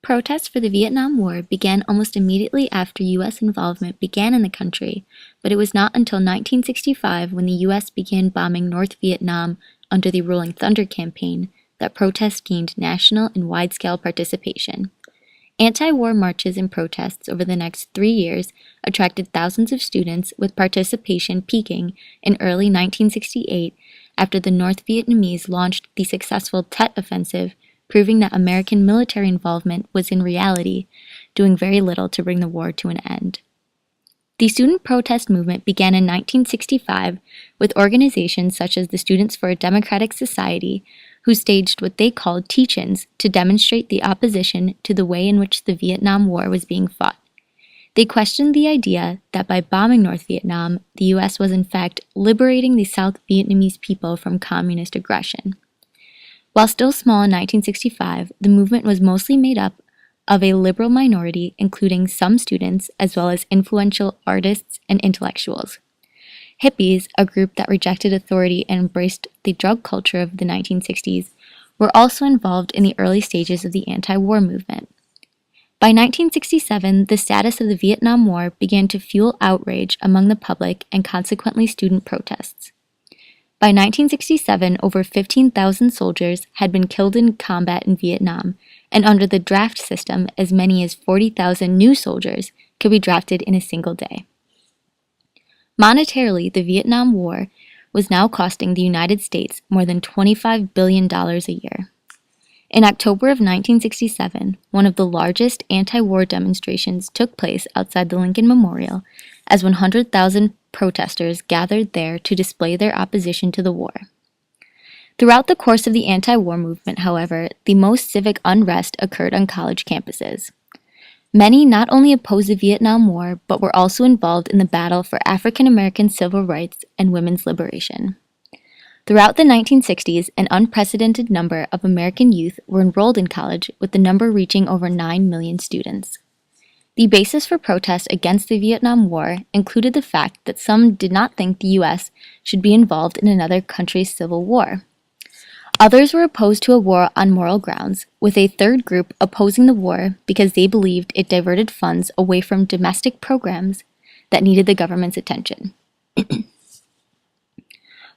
protests for the Vietnam War began almost immediately after U.S. involvement began in the country, but it was not until 1965, when the U.S. began bombing North Vietnam under the Rolling Thunder campaign, that protests gained national and wide-scale participation. Anti-war marches and protests over the next 3 years attracted thousands of students, with participation peaking in early 1968 after the North Vietnamese launched the successful Tet Offensive, proving that American military involvement was in reality doing very little to bring the war to an end. The student protest movement began in 1965 with organizations such as the Students for a Democratic Society, who staged what they called teach-ins to demonstrate the opposition to the way in which the Vietnam War was being fought. They questioned the idea that by bombing North Vietnam, the U.S. was in fact liberating the South Vietnamese people from communist aggression. While still small in 1965, the movement was mostly made up of a liberal minority, including some students as well as influential artists and intellectuals. Hippies, a group that rejected authority and embraced the drug culture of the 1960s, were also involved in the early stages of the anti-war movement. By 1967, the status of the Vietnam War began to fuel outrage among the public and consequently student protests. By 1967, over 15,000 soldiers had been killed in combat in Vietnam, and under the draft system, as many as 40,000 new soldiers could be drafted in a single day. Monetarily, the Vietnam War was now costing the United States more than $25 billion a year. In October of 1967, one of the largest anti-war demonstrations took place outside the Lincoln Memorial, as 100,000 protesters gathered there to display their opposition to the war. Throughout the course of the anti-war movement, however, the most civic unrest occurred on college campuses. Many not only opposed the Vietnam War, but were also involved in the battle for African American civil rights and women's liberation. Throughout the 1960s, an unprecedented number of American youth were enrolled in college, with the number reaching over 9 million students. The basis for protests against the Vietnam War included the fact that some did not think the U.S. should be involved in another country's civil war. Others were opposed to a war on moral grounds, with a third group opposing the war because they believed it diverted funds away from domestic programs that needed the government's attention.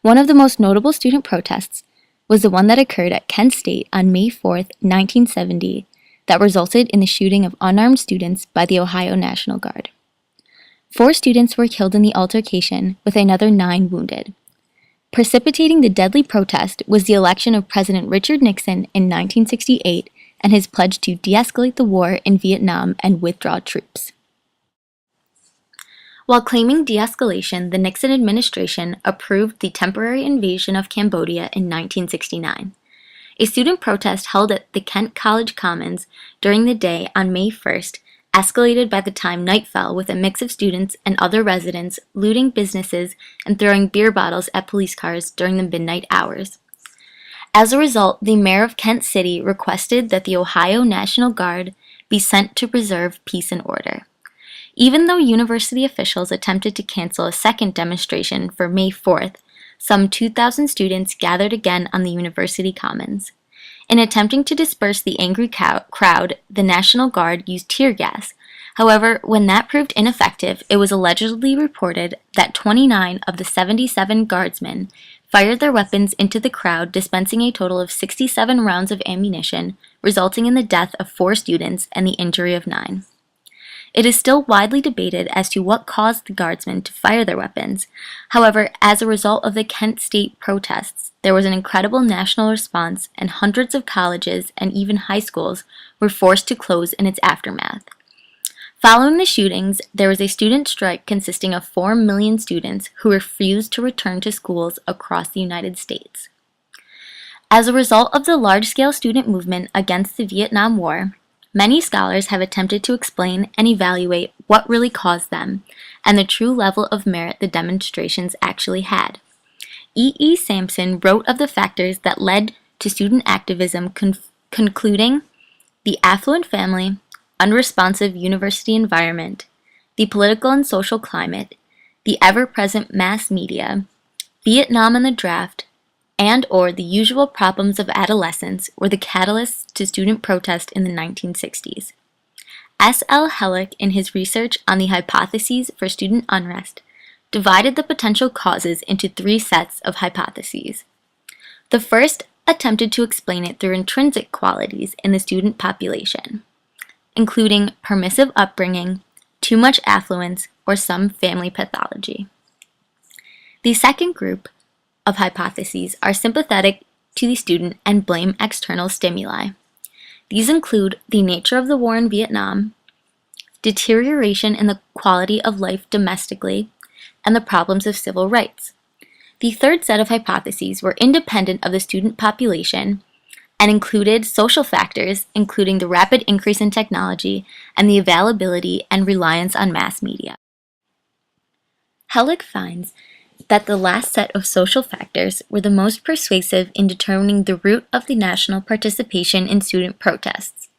One of the most notable student protests was the one that occurred at Kent State on May 4, 1970, that resulted in the shooting of unarmed students by the Ohio National Guard. 4 students were killed in the altercation, with another 9 wounded. Precipitating the deadly protest was the election of President Richard Nixon in 1968 and his pledge to de-escalate the war in Vietnam and withdraw troops. While claiming de-escalation, the Nixon administration approved the temporary invasion of Cambodia in 1969. A student protest held at the Kent College Commons during the day on May 1st escalated by the time night fell, with a mix of students and other residents looting businesses and throwing beer bottles at police cars during the midnight hours. As a result, the mayor of Kent City requested that the Ohio National Guard be sent to preserve peace and order. Even though university officials attempted to cancel a second demonstration for May 4th, some 2,000 students gathered again on the university commons. In attempting to disperse the angry crowd, the National Guard used tear gas. However, when that proved ineffective, it was allegedly reported that 29 of the 77 guardsmen fired their weapons into the crowd, dispensing a total of 67 rounds of ammunition, resulting in the death of 4 students and the injury of 9. It is still widely debated as to what caused the guardsmen to fire their weapons. However, as a result of the Kent State protests, there was an incredible national response, and hundreds of colleges and even high schools were forced to close in its aftermath. Following the shootings, there was a student strike consisting of 4 million students who refused to return to schools across the United States. As a result of the large-scale student movement against the Vietnam War, many scholars have attempted to explain and evaluate what really caused them and the true level of merit the demonstrations actually had. E. Sampson wrote of the factors that led to student activism, concluding, the affluent family, unresponsive university environment, the political and social climate, the ever-present mass media, Vietnam and the draft, and/or the usual problems of adolescence were the catalysts to student protest in the 1960s. S. L. Hellick, in his research on the hypotheses for student unrest, divided the potential causes into three sets of hypotheses. The first attempted to explain it through intrinsic qualities in the student population, including permissive upbringing, too much affluence, or some family pathology. The second group of hypotheses are sympathetic to the student and blame external stimuli. These include the nature of the war in Vietnam, deterioration in the quality of life domestically, and the problems of civil rights. The third set of hypotheses were independent of the student population and included social factors, including the rapid increase in technology and the availability and reliance on mass media. Hellick finds that the last set of social factors were the most persuasive in determining the root of the national participation in student protests.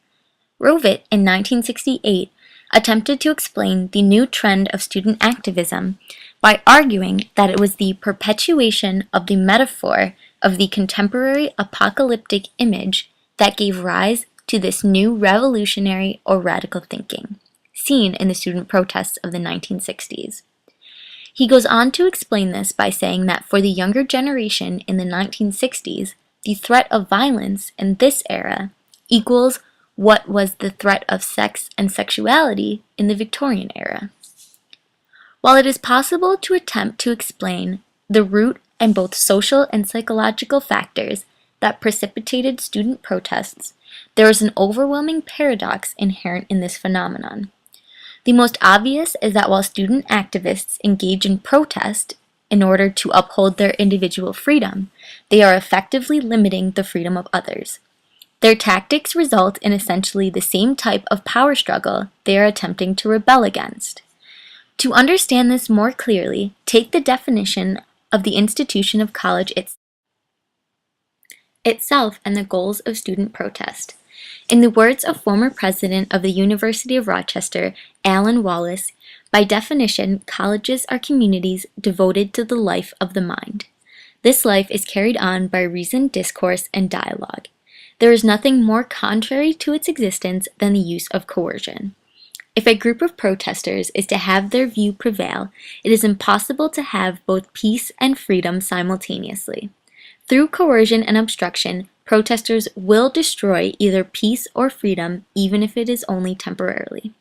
Rovit, in 1968, attempted to explain the new trend of student activism by arguing that it was the perpetuation of the metaphor of the contemporary apocalyptic image that gave rise to this new revolutionary or radical thinking, seen in the student protests of the 1960s. He goes on to explain this by saying that for the younger generation in the 1960s, the threat of violence in this era equals what was the threat of sex and sexuality in the Victorian era. While it is possible to attempt to explain the root and both social and psychological factors that precipitated student protests, there is an overwhelming paradox inherent in this phenomenon. The most obvious is that while student activists engage in protest in order to uphold their individual freedom, they are effectively limiting the freedom of others. Their tactics result in essentially the same type of power struggle they are attempting to rebel against. To understand this more clearly, take the definition of the institution of college itself and the goals of student protest. In the words of former president of the University of Rochester, Alan Wallace, by definition, colleges are communities devoted to the life of the mind. This life is carried on by reason, discourse, and dialogue. There is nothing more contrary to its existence than the use of coercion. If a group of protesters is to have their view prevail, it is impossible to have both peace and freedom simultaneously. Through coercion and obstruction, protesters will destroy either peace or freedom, even if it is only temporarily.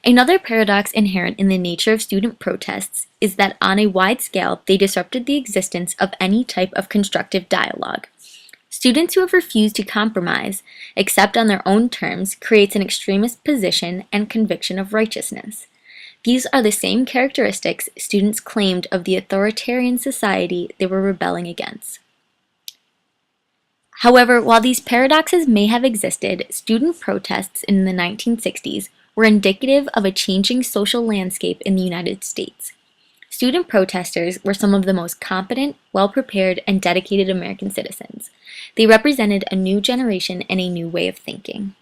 Another paradox inherent in the nature of student protests is that on a wide scale, they disrupted the existence of any type of constructive dialogue. Students who have refused to compromise, except on their own terms, creates an extremist position and conviction of righteousness. These are the same characteristics students claimed of the authoritarian society they were rebelling against. However, while these paradoxes may have existed, student protests in the 1960s were indicative of a changing social landscape in the United States. Student protesters were some of the most competent, well-prepared, and dedicated American citizens. They represented a new generation and a new way of thinking.